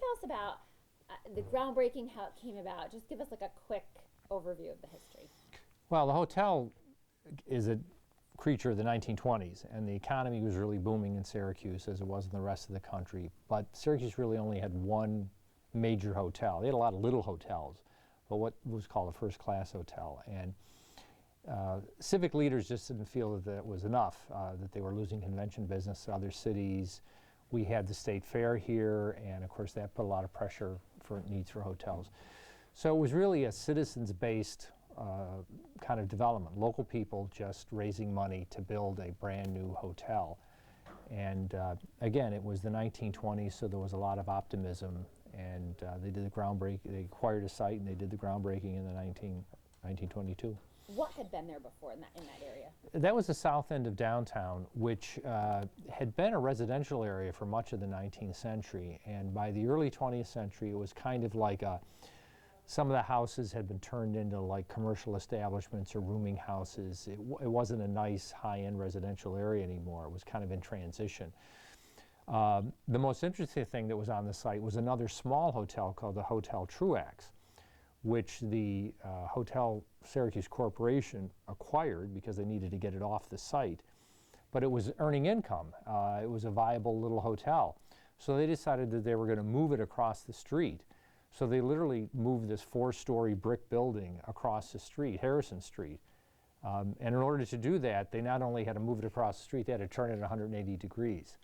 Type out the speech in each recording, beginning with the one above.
tell us about the groundbreaking, how it came about? Just give us like a quick overview of the history. Well, the hotel is a creature of the 1920s, and the economy was really booming in Syracuse as it was in the rest of the country. But Syracuse really only had one major hotel. They had a lot of little hotels, but what was called a first-class hotel. And civic leaders just didn't feel that that was enough, that they were losing convention business to other cities. We had the state fair here, and of course that put a lot of pressure for needs for hotels. So it was really a citizens-based kind of development, local people just raising money to build a brand new hotel. And again, it was the 1920s, so there was a lot of optimism, and they did the groundbreaking. They acquired a site and they did the groundbreaking in the 1922. What had been there before in that area? That was the south end of downtown, which had been a residential area for much of the 19th century. And by the early 20th century, it was kind of like some of the houses had been turned into like commercial establishments or rooming houses. It wasn't a nice high-end residential area anymore. It was kind of in transition. The most interesting thing that was on the site was another small hotel called the Hotel Truax, which the Hotel Syracuse Corporation acquired because they needed to get it off the site. But it was earning income. It was a viable little hotel. So they decided that they were going to move it across the street. So they literally moved this 4-story brick building across the street, Harrison Street. And in order to do that, they not only had to move it across the street, they had to turn it 180 degrees.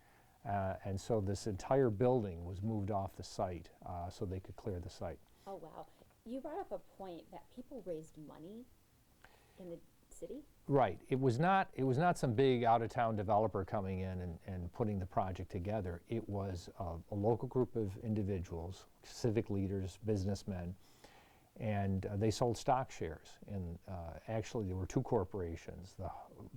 And so this entire building was moved off the site so they could clear the site. Oh, wow. You brought up a point that people raised money in the city? Right. It was not some big out-of-town developer coming in and putting the project together. It was a local group of individuals, civic leaders, businessmen, and they sold stock shares. And actually, there were 2 corporations. The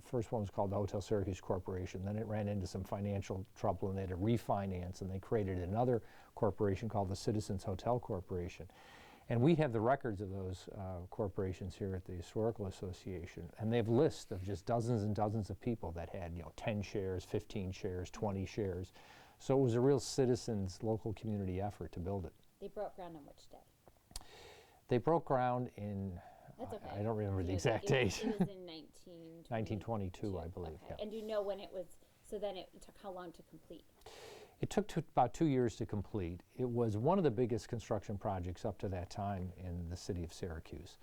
first one was called the Hotel Syracuse Corporation. Then it ran into some financial trouble, and they had to refinance, and they created another corporation called the Citizens Hotel Corporation. And we have the records of those corporations here at the Historical Association, and they have lists of just dozens and dozens of people that had, 10 shares, 15 shares, 20 shares. So it was a real citizens, local community effort to build it. They broke ground on which day? They broke ground in, That's okay. I don't remember the exact date. It was in 1922, I believe. Okay. Yeah. And do you know when it was, so then it took how long to complete? It took about 2 years to complete. It was one of the biggest construction projects up to that time in the city of Syracuse.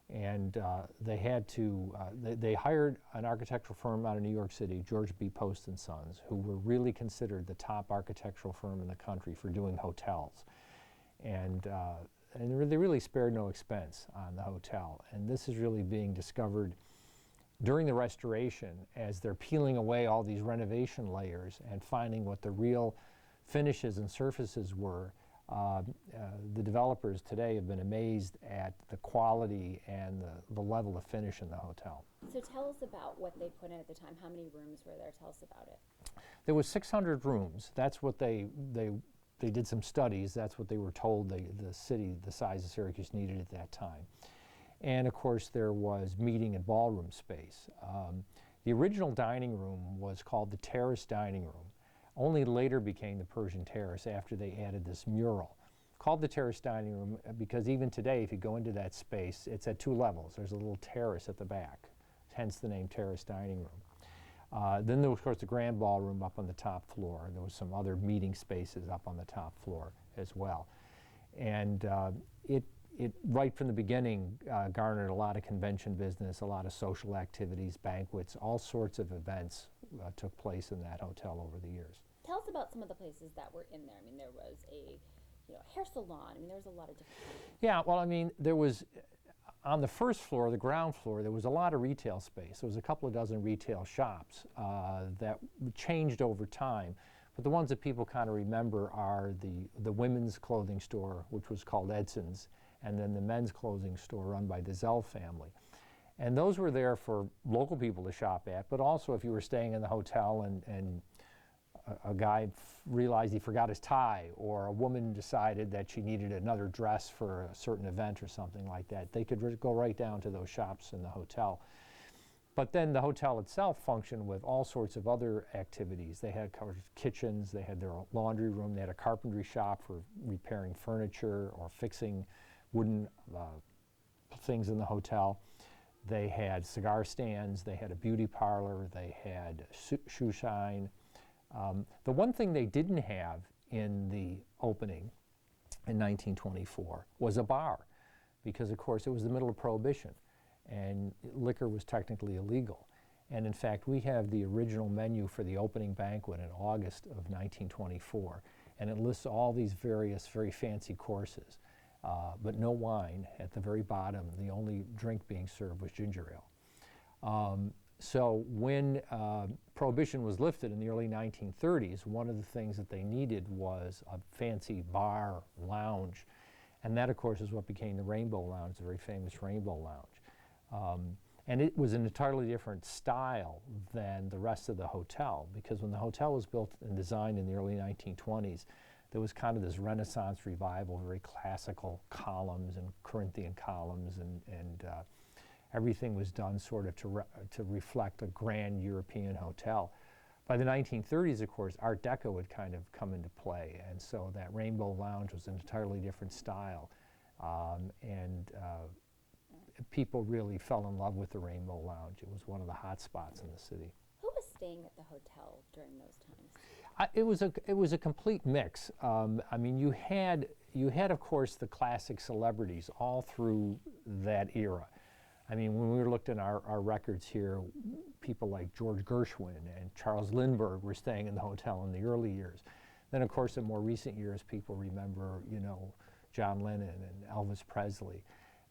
And they had to, they hired an architectural firm out of New York City, George B. Post and Sons, who were really considered the top architectural firm in the country for doing hotels. And they really spared no expense on the hotel. And this is really being discovered during the restoration as they're peeling away all these renovation layers and finding what the real finishes and surfaces were. The developers today have been amazed at the quality and the level of finish in the hotel. So tell us about what they put in at the time. How many rooms were there? Tell us about it. There was 600 rooms. That's what they did some studies. That's what they were told the city, the size of Syracuse, needed at that time. And of course there was meeting and ballroom space. The original dining room was called the Terrace Dining Room. Only later became the Persian Terrace after they added this mural. Called the Terrace Dining Room because even today if you go into that space, it's at 2 levels. There's a little terrace at the back, hence the name Terrace Dining Room. Then there was of course the Grand Ballroom up on the top floor. There was some other meeting spaces up on the top floor as well. And it right from the beginning garnered a lot of convention business, a lot of social activities, banquets, all sorts of events took place in that hotel over the years. Tell us about some of the places that were in there. I mean, there was a hair salon. I mean, there was a lot of different things. Yeah, well, I mean, there was, on the first floor, the ground floor, there was a lot of retail space. There was a couple of dozen retail shops that changed over time. But the ones that people kind of remember are the women's clothing store, which was called Edson's, and then the men's clothing store run by the Zell family. And those were there for local people to shop at, but also if you were staying in the hotel and a guy realized he forgot his tie, or a woman decided that she needed another dress for a certain event or something like that, they could go right down to those shops in the hotel. But then the hotel itself functioned with all sorts of other activities. They had kitchens, they had their laundry room, they had a carpentry shop for repairing furniture or fixing wooden things in the hotel. They had cigar stands, they had a beauty parlor, they had shoe shine. The one thing they didn't have in the opening in 1924 was a bar, because of course it was the middle of Prohibition and liquor was technically illegal. And in fact, we have the original menu for the opening banquet in August of 1924, and it lists all these various very fancy courses, but no wine. At the very bottom, the only drink being served was ginger ale. So when Prohibition was lifted in the early 1930s, one of the things that they needed was a fancy bar, lounge, and that, of course, is what became the Rainbow Lounge, the very famous Rainbow Lounge. And it was an entirely different style than the rest of the hotel, because when the hotel was built and designed in the early 1920s, there was kind of this Renaissance revival, very classical columns and Corinthian columns, and everything was done sort of to reflect a grand European hotel. By the 1930s, of course, Art Deco had kind of come into play, and so that Rainbow Lounge was an entirely different style. People really fell in love with the Rainbow Lounge. It was one of the hot spots in the city. Who was staying at the hotel during those times? It was a complete mix. I mean, you had of course the classic celebrities all through that era. I mean, when we looked in our records here, people like George Gershwin and Charles Lindbergh were staying in the hotel in the early years. Then, of course, in more recent years, people remember, you know, John Lennon and Elvis Presley.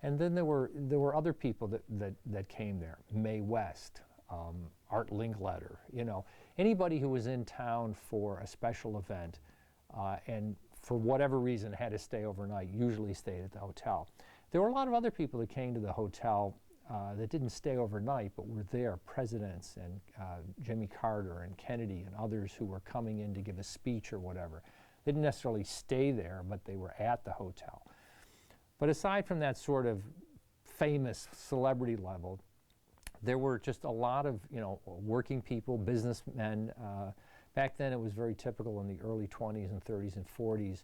And then there were other people that came there. Mae West, Art Linkletter, you know, anybody who was in town for a special event and for whatever reason had to stay overnight usually stayed at the hotel. There were a lot of other people that came to the hotel that didn't stay overnight but were there, presidents and Jimmy Carter and Kennedy and others who were coming in to give a speech or whatever. They didn't necessarily stay there, but they were at the hotel. But aside from that sort of famous celebrity level, there were just a lot of, you know, working people, businessmen. Back then it was very typical in the early 20s and 30s and 40s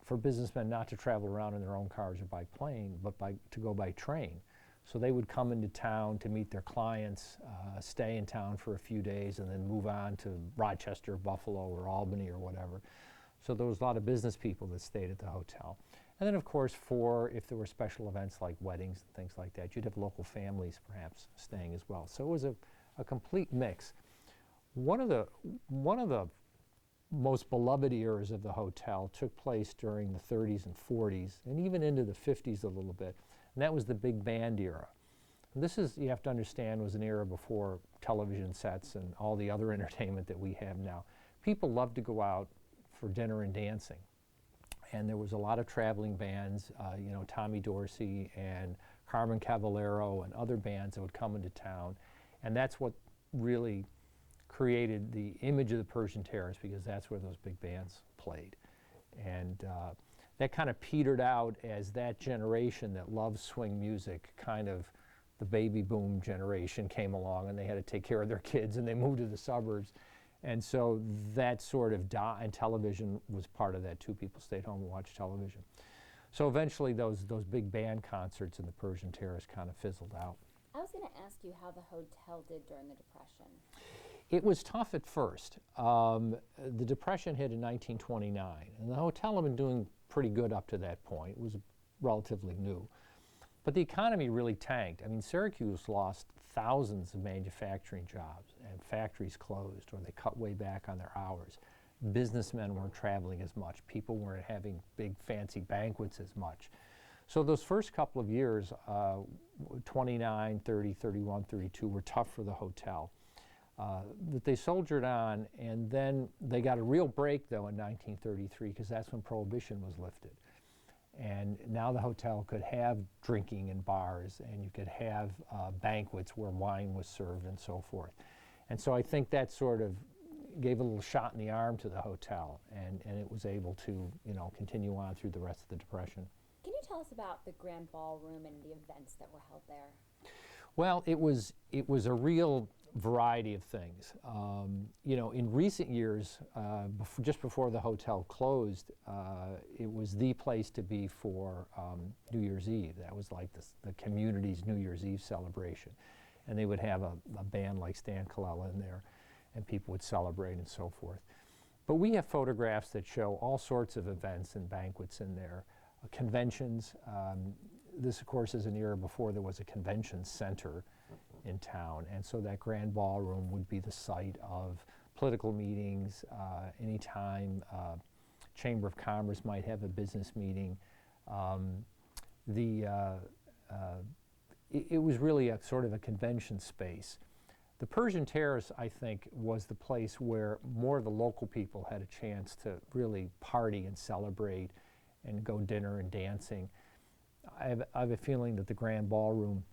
for businessmen not to travel around in their own cars or by plane, but to go by train. So they would come into town to meet their clients, stay in town for a few days, and then move on to Rochester, Buffalo, or Albany or whatever. So there was a lot of business people that stayed at the hotel. And then, of course, if there were special events like weddings and things like that, you'd have local families perhaps staying as well. So it was a complete mix. One of the most beloved eras of the hotel took place during the 30s and 40s, and even into the 50s a little bit, and that was the big band era. And this is, you have to understand, was an era before television sets and all the other entertainment that we have now. People loved to go out for dinner and dancing. And there was a lot of traveling bands, you know, Tommy Dorsey and Carmen Cavallero and other bands that would come into town. And that's what really created the image of the Persian Terrace, because that's where those big bands played. And that kind of petered out as that generation that loved swing music, kind of the baby boom generation came along, and they had to take care of their kids and they moved to the suburbs. And so that sort of and television was part of that too. People stayed home and watched television. So eventually those big band concerts in the Persian Terrace kind of fizzled out. I was going to ask you how the hotel did during the Depression. It was tough at first. The Depression hit in 1929, and the hotel had been doing pretty good up to that point. It was relatively new. But the economy really tanked. I mean, Syracuse lost thousands of manufacturing jobs, and factories closed or they cut way back on their hours. Businessmen weren't traveling as much. People weren't having big fancy banquets as much. So those first couple of years, 29, 30, 31, 32, were tough for the hotel. That they soldiered on, and then they got a real break though in 1933, because that's when Prohibition was lifted. And now the hotel could have drinking in bars, and you could have banquets where wine was served and so forth. And so I think that sort of gave a little shot in the arm to the hotel, and it was able to, you know, continue on through the rest of the Depression. Can you tell us about the Grand Ballroom and the events that were held there? Well, it was a real variety of things. In recent years, just before the hotel closed, it was the place to be for New Year's Eve. That was like the community's New Year's Eve celebration. And they would have a band like Stan Colella in there, and people would celebrate and so forth. But we have photographs that show all sorts of events and banquets in there, conventions. This, of course, is an era before there was a convention center in town, and so that grand ballroom would be the site of political meetings. Anytime Chamber of Commerce might have a business meeting, it was really a sort of a convention space. The Persian Terrace, I think, was the place where more of the local people had a chance to really party and celebrate and go dinner and dancing. I have a feeling that the Grand Ballroom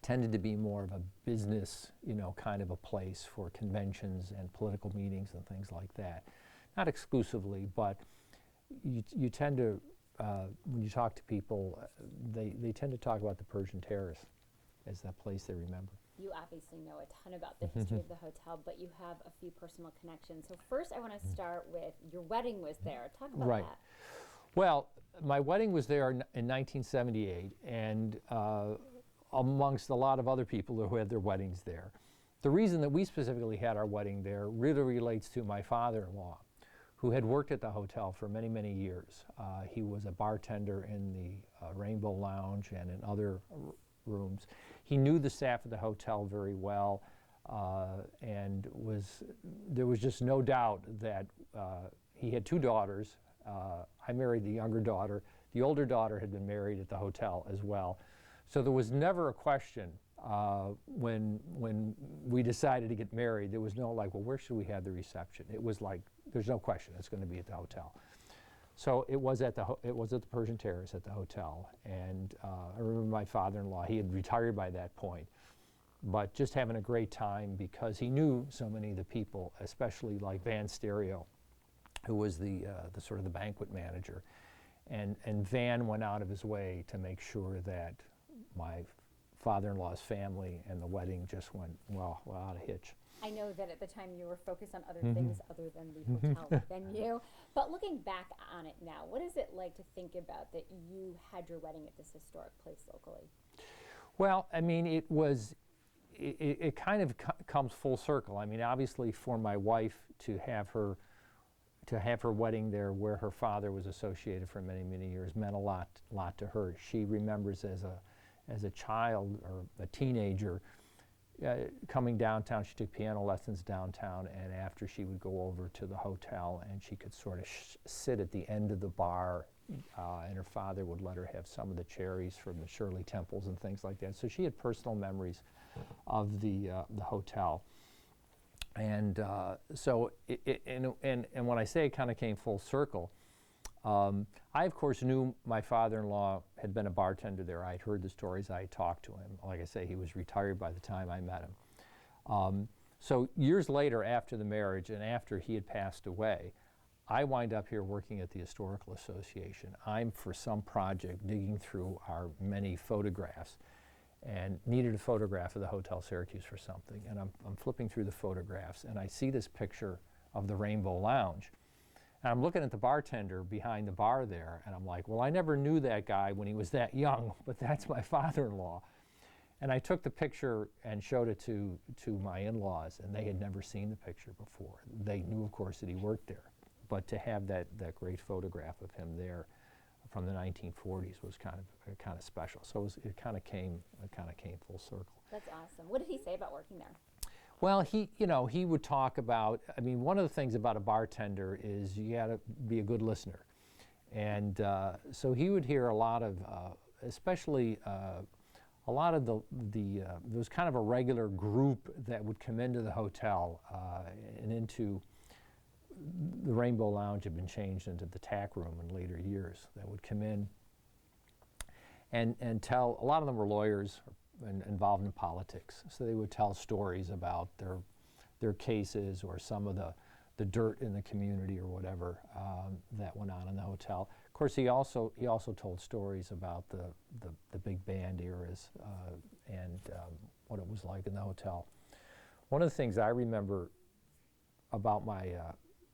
tended to be more of a business, kind of a place for conventions and political meetings and things like that. Not exclusively, but you tend to, when you talk to people, they tend to talk about the Persian Terrace as that place they remember. You obviously know a ton about the history of the hotel, but you have a few personal connections. So first I want to start with your wedding was there. Talk about that. Well, my wedding was there in 1978, and amongst a lot of other people who had their weddings there. The reason that we specifically had our wedding there really relates to my father-in-law, who had worked at the hotel for many, many years. He was a bartender in the Rainbow Lounge and in other rooms. He knew the staff at the hotel very well, and there was just no doubt that he had two daughters. I married the younger daughter. The older daughter had been married at the hotel as well. So there was never a question when we decided to get married. There was no like, well, where should we have the reception? It was like, there's no question, it's going to be at the hotel. So it was at the Persian Terrace at the hotel, and I remember my father-in-law. He had retired by that point, but just having a great time because he knew so many of the people, especially like Van Stereo, who was the sort of the banquet manager, and Van went out of his way to make sure that my father-in-law's family and the wedding just went well without a hitch. I know that at the time you were focused on other things other than the hotel venue, but looking back on it now, what is it like to think about that you had your wedding at this historic place locally? Well, I mean, it kind of comes full circle. I mean, obviously for my wife to have her wedding there where her father was associated for many, many years meant a lot to her. She remembers as a child or a teenager coming downtown. She took piano lessons downtown, and after she would go over to the hotel and she could sort of sit at the end of the bar, and her father would let her have some of the cherries from the Shirley Temples and things like that. So she had personal memories of the hotel. And so, and when I say it kind of came full circle, I, of course, knew my father-in-law had been a bartender there. I'd heard the stories. I had talked to him. Like I say, he was retired by the time I met him. So years later, after the marriage and after he had passed away, I wind up here working at the Historical Association. I'm, for some project, digging through our many photographs and needed a photograph of the Hotel Syracuse for something. And I'm flipping through the photographs, and I see this picture of the Rainbow Lounge. And I'm looking at the bartender behind the bar there, and I'm like, well, I never knew that guy when he was that young, but that's my father-in-law. And I took the picture and showed it to my in-laws, and they had never seen the picture before. They knew, of course, that he worked there, but to have that great photograph of him there from the 1940s was kind of special. So it kind of came full circle. That's awesome. What did he say about working there? Well, he would talk about, I mean, one of the things about a bartender is you got to be a good listener. And so he would hear a lot of, especially a lot of there was kind of a regular group that would come into the hotel and into the Rainbow Lounge. Had been changed into the tack room in later years, that would come in and tell, a lot of them were lawyers and involved in politics, so they would tell stories about their cases or some of the dirt in the community or whatever that went on in the hotel. Of course, he also told stories about the big band eras and what it was like in the hotel. One of the things I remember about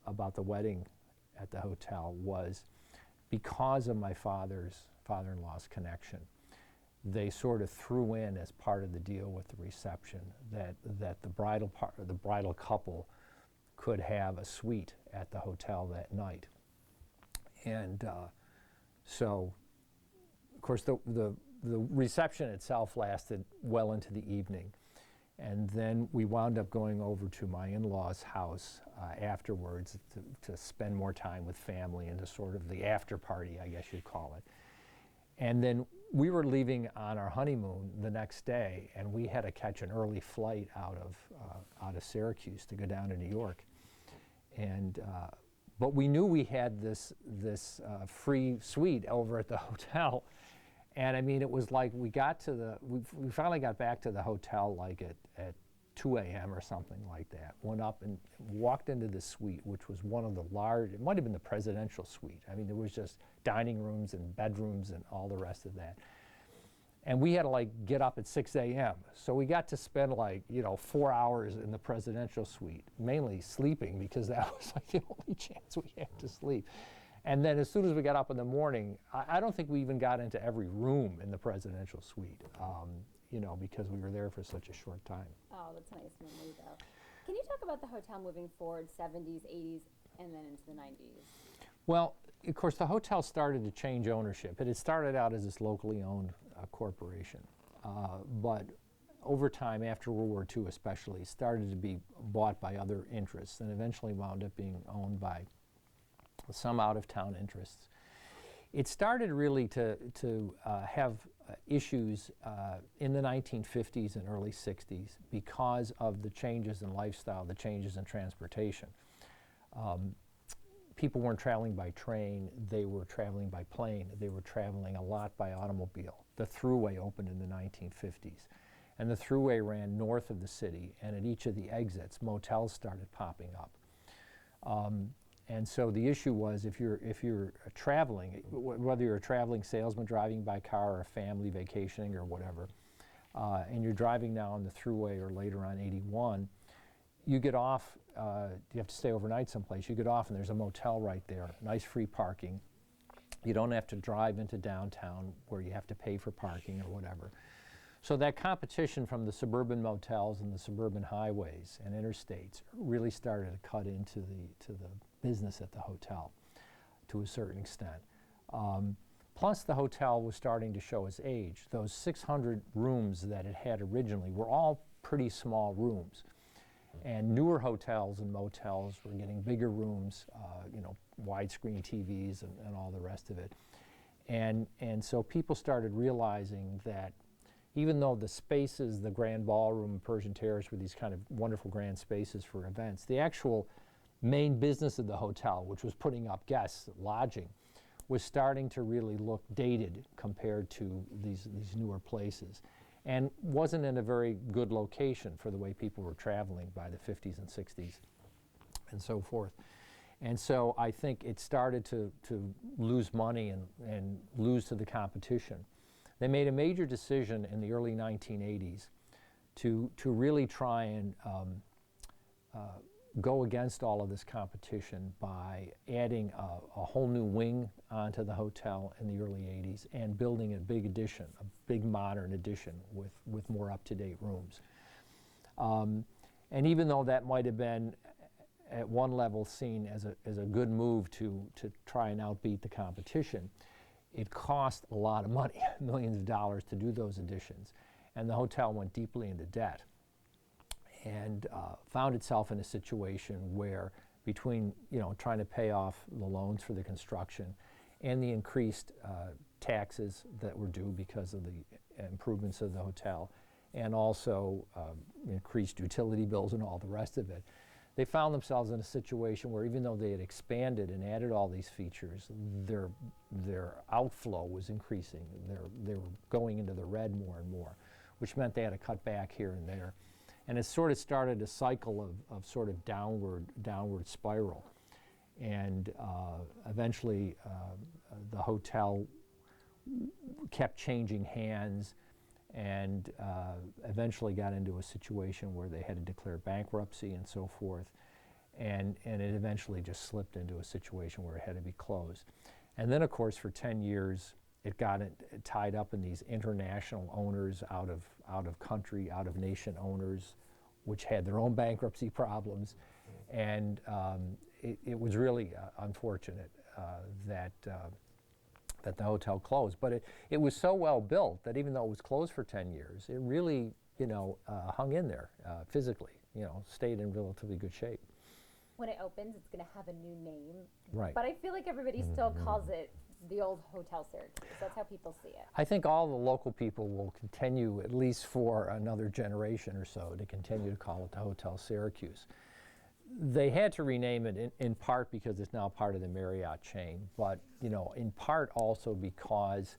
about the wedding at the hotel was because of my father-in-law's connection. They sort of threw in as part of the deal with the reception that the bridal couple could have a suite at the hotel that night. And so, of course, the reception itself lasted well into the evening. And then we wound up going over to my in-laws' house afterwards to spend more time with family and to sort of the after party, I guess you'd call it. And then we were leaving on our honeymoon the next day, and we had to catch an early flight out of Syracuse to go down to New York. And but we knew we had this free suite over at the hotel. And I mean, it was like we finally got back to the hotel like at 2 a.m. or something like that. Went up and walked into the suite, which was one of the large, it might have been the presidential suite. I mean, there was just dining rooms and bedrooms and all the rest of that. And we had to like get up at 6 a.m. So we got to spend 4 hours in the presidential suite, mainly sleeping because that was like the only chance we had to sleep. And then as soon as we got up in the morning, I don't think we even got into every room in the presidential suite, because we were there for such a short time. Oh, that's a nice memory, though. Can you talk about the hotel moving forward, 70s, 80s, and then into the 90s? Well, of course, the hotel started to change ownership. It had started out as this locally owned corporation, but over time, after World War II especially, started to be bought by other interests and eventually wound up being owned by some out-of-town interests. It started really to have issues in the 1950s and early 60s because of the changes in lifestyle, the changes in transportation. People weren't traveling by train, they were traveling by plane, they were traveling a lot by automobile. The Thruway opened in the 1950s, and the Thruway ran north of the city, and at each of the exits, motels started popping up. And so the issue was if you're traveling, whether you're a traveling salesman driving by car or a family vacationing or whatever, and you're driving now on the Thruway or later on 81, you get off, you have to stay overnight someplace, you get off and there's a motel right there, nice free parking. You don't have to drive into downtown where you have to pay for parking or whatever. So that competition from the suburban motels and the suburban highways and interstates really started to cut into the business at the hotel to a certain extent. Plus the hotel was starting to show its age. Those 600 rooms that it had originally were all pretty small rooms. And newer hotels and motels were getting bigger rooms, widescreen TVs and all the rest of it. And so people started realizing that even though the spaces, the Grand Ballroom and Persian Terrace were these kind of wonderful grand spaces for events, the actual main business of the hotel, which was putting up guests, lodging, was starting to really look dated compared to these newer places, and wasn't in a very good location for the way people were traveling by the 50s and 60s and so forth. And so I think it started to lose money and lose to the competition. They made a major decision in the early 1980s to really try and go against all of this competition by adding a whole new wing onto the hotel in the early 80s and building a big addition, a big modern addition with more up-to-date rooms. And even though that might have been at one level seen as a good move to try and outbeat the competition, it cost a lot of money, millions of dollars, to do those additions. And the hotel went deeply into debt and found itself in a situation where between trying to pay off the loans for the construction and the increased taxes that were due because of the improvements of the hotel, and also increased utility bills and all the rest of it, they found themselves in a situation where even though they had expanded and added all these features, their outflow was increasing. They were going into the red more and more, which meant they had to cut back here and there. And it sort of started a cycle of sort of downward spiral. And eventually the hotel kept changing hands, and eventually got into a situation where they had to declare bankruptcy and so forth. And it eventually just slipped into a situation where it had to be closed. And then, of course, for 10 years, it got tied up in these international owners, out of country, out of nation owners, which had their own bankruptcy problems. And it was really unfortunate that the hotel closed. But it was so well built that even though it was closed for 10 years, it really, hung in there physically, stayed in relatively good shape. When it opens, it's going to have a new name. Right. But I feel like everybody still calls it the old Hotel Syracuse. That's how people see it. I think all the local people will continue, at least for another generation or so, to continue to call it the Hotel Syracuse. They had to rename it in part because it's now part of the Marriott chain, but in part also because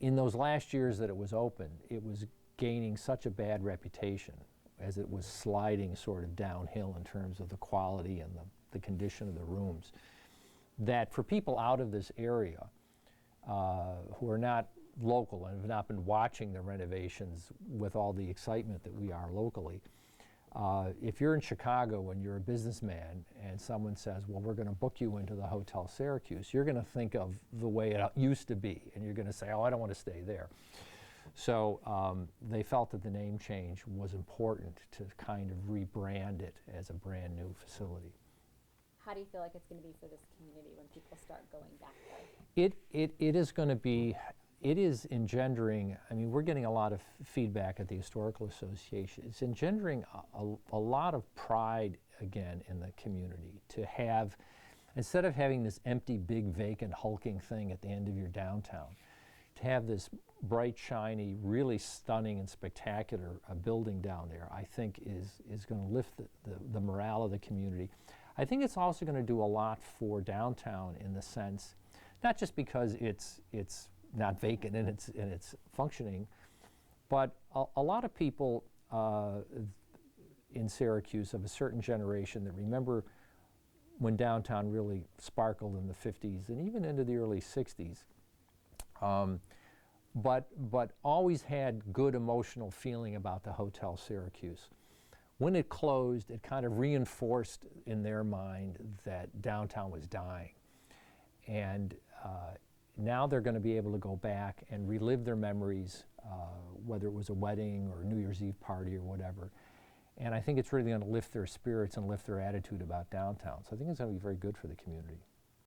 in those last years that it was open, it was gaining such a bad reputation as it was sliding sort of downhill in terms of the quality and the condition of the rooms, that for people out of this area who are not local and have not been watching the renovations with all the excitement that we are locally, if you're in Chicago and you're a businessman and someone says, well, we're going to book you into the Hotel Syracuse, you're going to think of the way it used to be, and you're going to say, oh, I don't want to stay there. So they felt that the name change was important to kind of rebrand it as a brand new facility. How do you feel like it's going to be for this community when people start going back there? It is going to be, it is engendering, I mean, we're getting a lot of feedback at the Historical Association. It's engendering a lot of pride again in the community to have, instead of having this empty, big, vacant, hulking thing at the end of your downtown, to have this bright, shiny, really stunning and spectacular building down there, I think is going to lift the morale of the community. I think it's also going to do a lot for downtown in the sense, not just because it's not vacant and it's functioning, but a lot of people in Syracuse of a certain generation that remember when downtown really sparkled in the 50s and even into the early 60s. But always had good emotional feeling about the Hotel Syracuse. When it closed, it kind of reinforced in their mind that downtown was dying. And now they're going to be able to go back and relive their memories, whether it was a wedding or a New Year's Eve party or whatever. And I think it's really going to lift their spirits and lift their attitude about downtown. So I think it's going to be very good for the community.